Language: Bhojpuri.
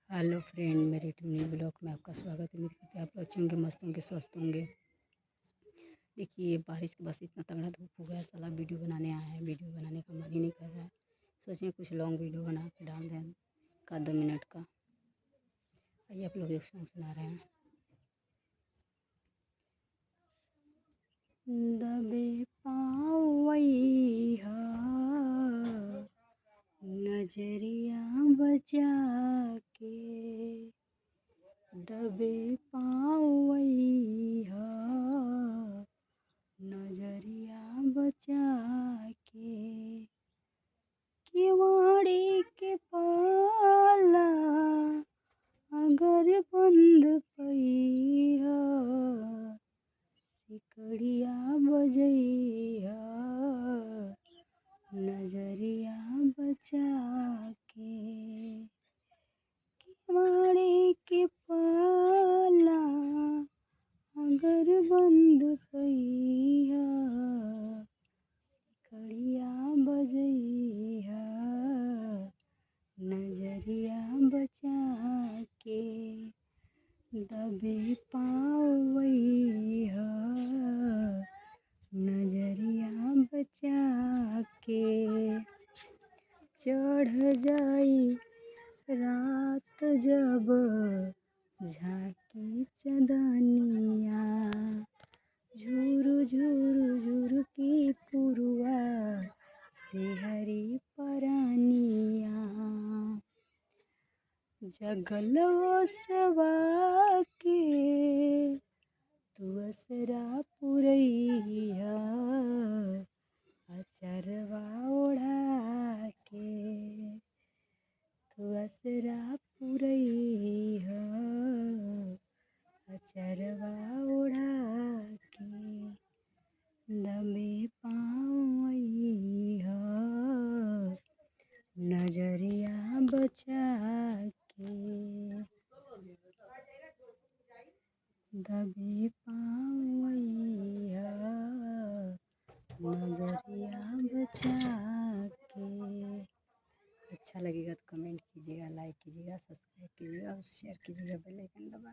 हेलो फ्रेंड, मेरे न्यू ब्लॉग में आपका स्वागत है। उम्मीद करते हैं आप लोग अच्छे होंगे, मस्त होंगे, स्वस्थ होंगे। देखिए बारिश के बस इतना तगड़ा धूप हो गया, साला वीडियो बनाने आया है, वीडियो बनाने का मन ही नहीं कर रहा है। सोचिए कुछ लॉन्ग वीडियो बना के डाल दें का 2 मिनट का। आइए आप लोग एक सॉन्ग सुना रहे हैं। दबे पावई हा नजरिया बचा के, दबे पावई हा नजरिया बचा के, केवाड़ी के पाला अगर बंद पइहा, सिकड़िया बजइहा नजरिया बचा के, केवाड़ी के पाला अगर बंद पइहा, सिकड़िया बजइहा नजरिया बचा के, दबे पावइहा नजरिया बचा के। चढ़ जाई रात जब झांकी चंदनिया, झुरु झुरु झुरु की पुरवा सिहरी परानिया, जगलो सवा के तू असरा पुरैया, अचरवा ओढ़ा के तू असरा पुरैया, अचरवा ओढ़ा के, दबे पावइहा नजरिया बचा के, दबे पावइहा नजरिया बचा के। अच्छा लगेगा तो कमेंट कीजिएगा, लाइक कीजिएगा, सब्सक्राइब कीजिएगा और शेयर कीजिएगा, बेल आइकन दबा